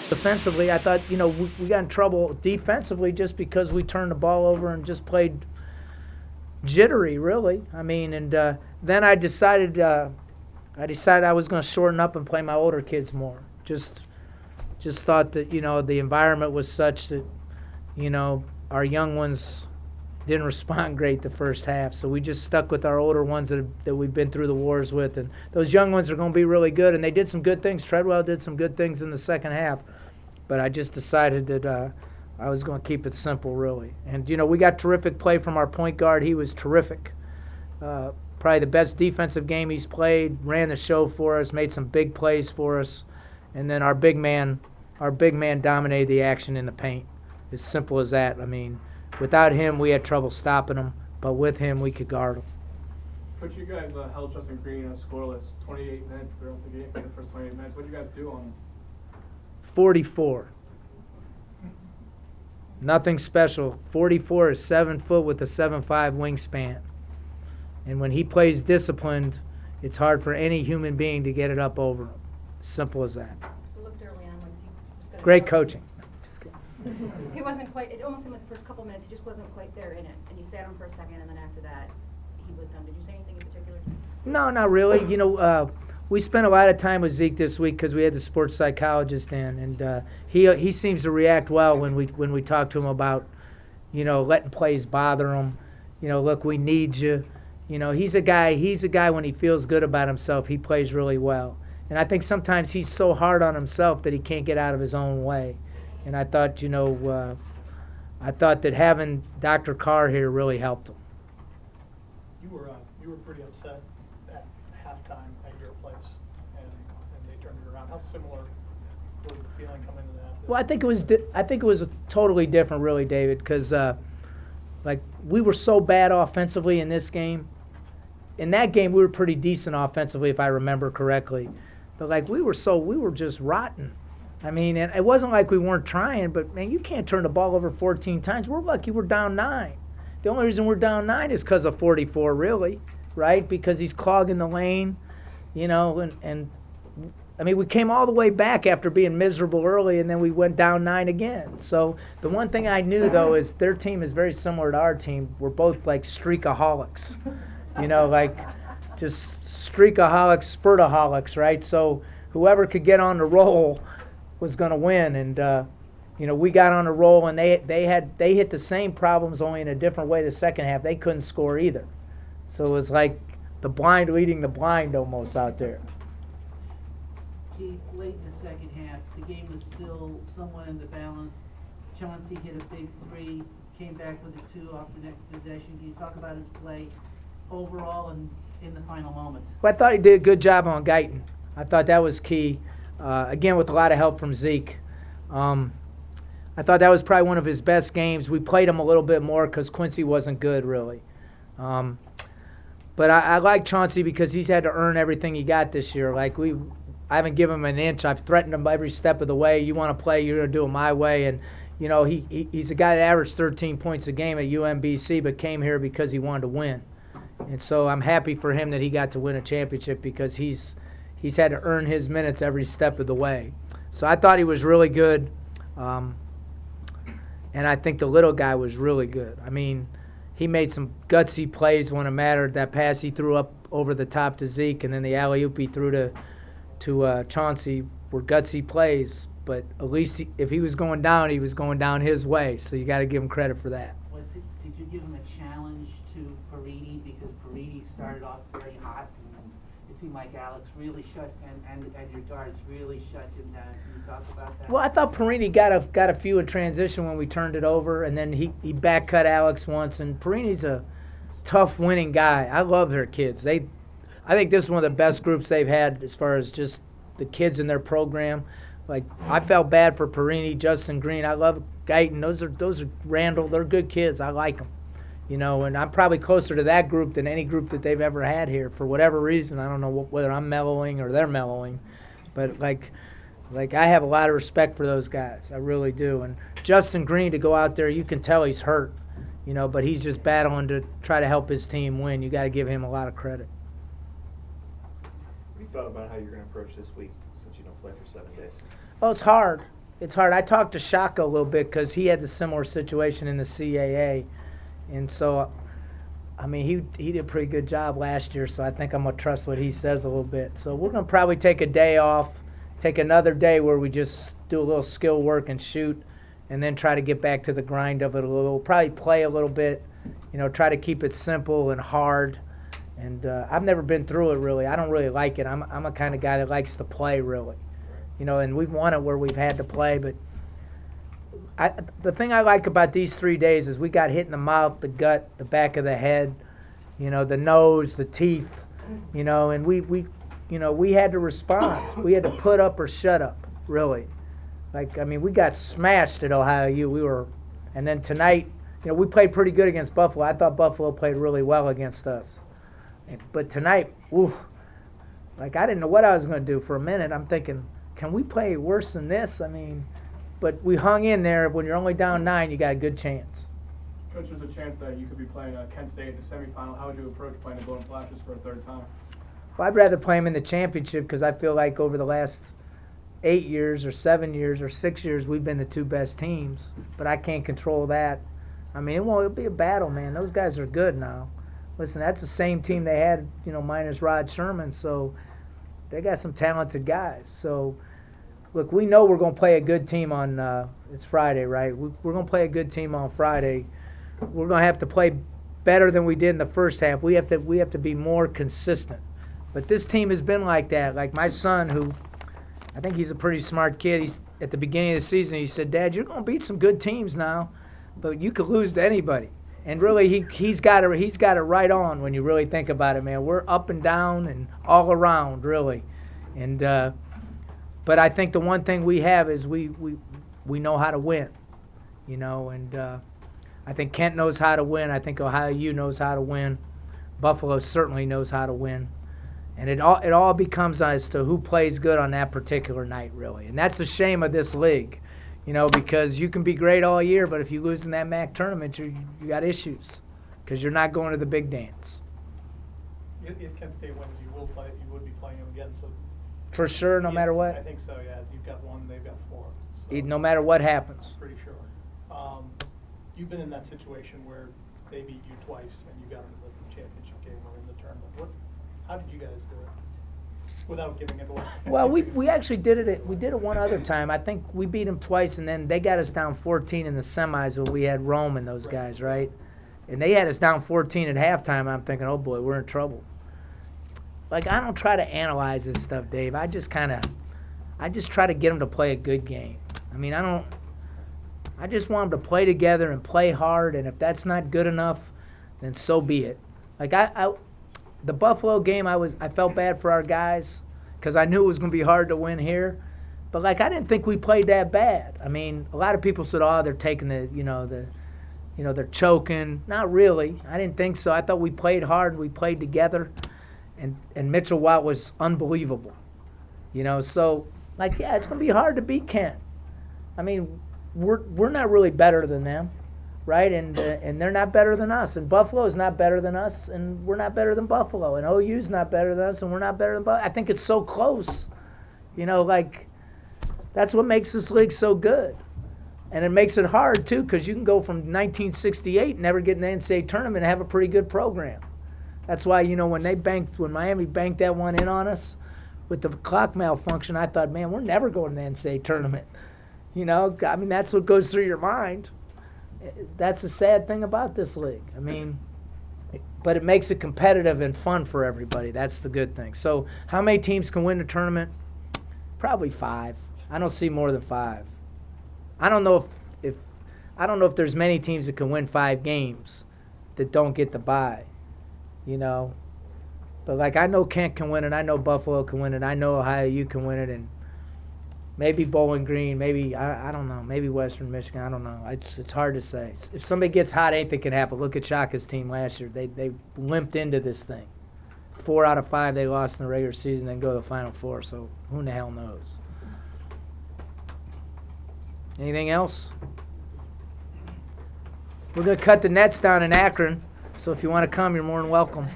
Defensively, I thought, we got in trouble defensively just because we turned the ball over and just played jittery, really. I mean, and then I decided I was going to shorten up and play my older kids more. Just thought that, the environment was such that, our young ones didn't respond great the first half. So we just stuck with our older ones that we've been through the wars with. And those young ones are going to be really good. And they did some good things. Treadwell did some good things in the second half. But I just decided that I was going to keep it simple, really. And, we got terrific play from our point guard. He was terrific. Probably the best defensive game he's played, ran the show for us, made some big plays for us. And then our big man dominated the action in the paint. As simple as that. I mean, without him, we had trouble stopping him, but with him, we could guard him. Coach, you guys held Justin Green scoreless 28 minutes throughout the game for the first 28 minutes. What did you guys do on 44. Nothing special. 44 is 7 foot with a 7'5" wingspan. And when he plays disciplined, it's hard for any human being to get it up over him. Simple as that. It looked early on when he was going to Great coaching. He wasn't quite, it almost seemed like the first couple minutes, he just wasn't quite there in it. And you sat him for a second, and then after that, he was done. Did you say anything in particular? No, not really. We spent a lot of time with Zeke this week because we had the sports psychologist in, and he seems to react well when we talk to him about, letting plays bother him. Look, we need you. He's a guy when he feels good about himself, he plays really well. And I think sometimes he's so hard on himself that he can't get out of his own way. And I thought, that having Dr. Carr here really helped him. You were pretty upset at halftime at your place, and they turned it around. How similar was the feeling coming into that? Well, I think it was totally different, really, David, because we were so bad offensively in this game. In that game, we were pretty decent offensively, if I remember correctly. But we were just rotten. I mean, and it wasn't like we weren't trying, but man, you can't turn the ball over 14 times. We're lucky we're down 9. The only reason we're down 9 is because of 44, really, right? Because he's clogging the lane, and I mean, we came all the way back after being miserable early, and then we went down 9 again. So the one thing I knew, though, is their team is very similar to our team. We're both like streakaholics, just streakaholics, spurtaholics, right? So whoever could get on the roll was going to win, and we got on a roll, and they hit the same problems, only in a different way. The second half, they couldn't score either, so it was like the blind leading the blind almost out there. Keith, late in the second half, the game was still somewhat in the balance. Chauncey hit a big 3, came back with a 2 off the next possession. Can you talk about his play overall and in the final moments? Well, I thought he did a good job on Guyton. I thought that was key. Again, with a lot of help from Zeke. I thought that was probably one of his best games. We played him a little bit more because Quincy wasn't good, really. But I like Chauncey because he's had to earn everything he got this year. I haven't given him an inch. I've threatened him every step of the way. You want to play, you're going to do it my way. And, he's a guy that averaged 13 points a game at UMBC but came here because he wanted to win. And so I'm happy for him that he got to win a championship because he's had to earn his minutes every step of the way. So I thought he was really good. And I think the little guy was really good. I mean, he made some gutsy plays when it mattered. That pass he threw up over the top to Zeke, and then the alley-oop he threw to Chauncey were gutsy plays. But at least if he was going down, he was going down his way. So you got to give him credit for that. Did you give him a challenge to Parini, because Parini started off very hot, and it seemed like Alex really shut and your guards really shut him down. Can you talk about that? Well, I thought Parini got a few in transition when we turned it over, and then he back cut Alex once. And Parini's a tough, winning guy. I love their kids. I think this is one of the best groups they've had as far as just the kids in their program. I felt bad for Parini, Justin Green. I love Guyton. Those are Randall. They're good kids. I like them. And I'm probably closer to that group than any group that they've ever had here for whatever reason. I don't know whether I'm mellowing or they're mellowing, but I have a lot of respect for those guys. I really do. And Justin Green, to go out there, you can tell he's hurt, but he's just battling to try to help his team win. You got to give him a lot of credit. What have you thought about how you're going to approach this week since you don't play for 7 days? Well, it's hard. it's hard. I talked to Shaka a little bit because he had the similar situation in the CAA, and so, I mean, he did a pretty good job last year. So I think I'm gonna trust what he says a little bit. So we're gonna probably take a day off, take another day where we just do a little skill work and shoot, and then try to get back to the grind of it a little. We'll probably play a little bit, try to keep it simple and hard. And I've never been through it really. I don't really like it. I'm a kind of guy that likes to play really. And we've won it where we've had to play, but the thing I like about these 3 days is we got hit in the mouth, the gut, the back of the head, the nose, the teeth, and we had to respond. We had to put up or shut up, really. We got smashed at Ohio U. And then tonight, we played pretty good against Buffalo. I thought Buffalo played really well against us. But tonight, I didn't know what I was going to do for a minute. I'm thinking, can we play worse than this? But we hung in there. When you're only down 9, you got a good chance. Coach, there's a chance that you could be playing Kent State in the semifinal. How would you approach playing the Golden Flashes for a third time? Well, I'd rather play them in the championship because I feel like over the last 8 years or 7 years or 6 years, we've been the 2 best teams. But I can't control that. It'll be a battle, man. Those guys are good now. Listen, that's the same team they had, minus Rod Sherman. So they got some talented guys. So, look, we know we're going to play a good team on it's Friday, right? We're going to play a good team on Friday. We're going to have to play better than we did in the first half. We have to be more consistent. But this team has been like that. Like my son, who I think he's a pretty smart kid. He's at the beginning of the season. He said, "Dad, you're going to beat some good teams now, but you could lose to anybody." And really, he's got it right on when you really think about it, man. We're up and down and all around, really. And but I think the one thing we have is we know how to win, And I think Kent knows how to win. I think Ohio U knows how to win. Buffalo certainly knows how to win. And it all becomes as to who plays good on that particular night, really. And that's the shame of this league, because you can be great all year, but if you lose in that MAC tournament, you got issues because you're not going to the big dance. If Kent State wins, you would be playing them again. So For sure, no matter what. I think so, yeah. You've got 1, they've got 4. So No matter what happens. I'm pretty sure. You've been in that situation where they beat you twice and you got into the championship game or in the tournament. How did you guys do it without giving it away? Well, we actually did it. We did it one other time. I think we beat them twice, and then they got us down 14 in the semis where we had Rome and those guys, right? And they had us down 14 at halftime. I'm thinking, oh boy, we're in trouble. I don't try to analyze this stuff, Dave. I just try to get them to play a good game. I just want them to play together and play hard, and if that's not good enough, then so be it. The Buffalo game, I felt bad for our guys because I knew it was going to be hard to win here. But, I didn't think we played that bad. A lot of people said, oh, they're taking they're choking. Not really. I didn't think so. I thought we played hard and we played together. And Mitchell Watt was unbelievable. So, yeah, it's going to be hard to beat Kent. We're not really better than them. Right, and they're not better than us, and Buffalo's not better than us, and we're not better than Buffalo, and OU's not better than us, and we're not better than Buffalo. I think it's so close, that's what makes this league so good, and it makes it hard too, because you can go from 1968 and never get in the NCAA tournament and have a pretty good program. That's why when Miami banked that one in on us with the clock malfunction, I thought, man, we're never going to the NCAA tournament. That's what goes through your mind. That's the sad thing about this league. But it makes it competitive and fun for everybody. That's the good thing. So how many teams can win the tournament? Probably 5. I don't see more than 5. I don't know if there's many teams that can win 5 games that don't get the bye. But I know Kent can win it. I know Buffalo can win it. I know Ohio U can win it, and maybe Bowling Green, maybe, I don't know, maybe Western Michigan, I don't know. It's hard to say. If somebody gets hot, anything can happen. Look at Shaka's team last year. They limped into this thing. 4 out of 5 they lost in the regular season, then go to the Final Four, so who in the hell knows? Anything else? We're going to cut the nets down in Akron, so if you want to come, you're more than welcome.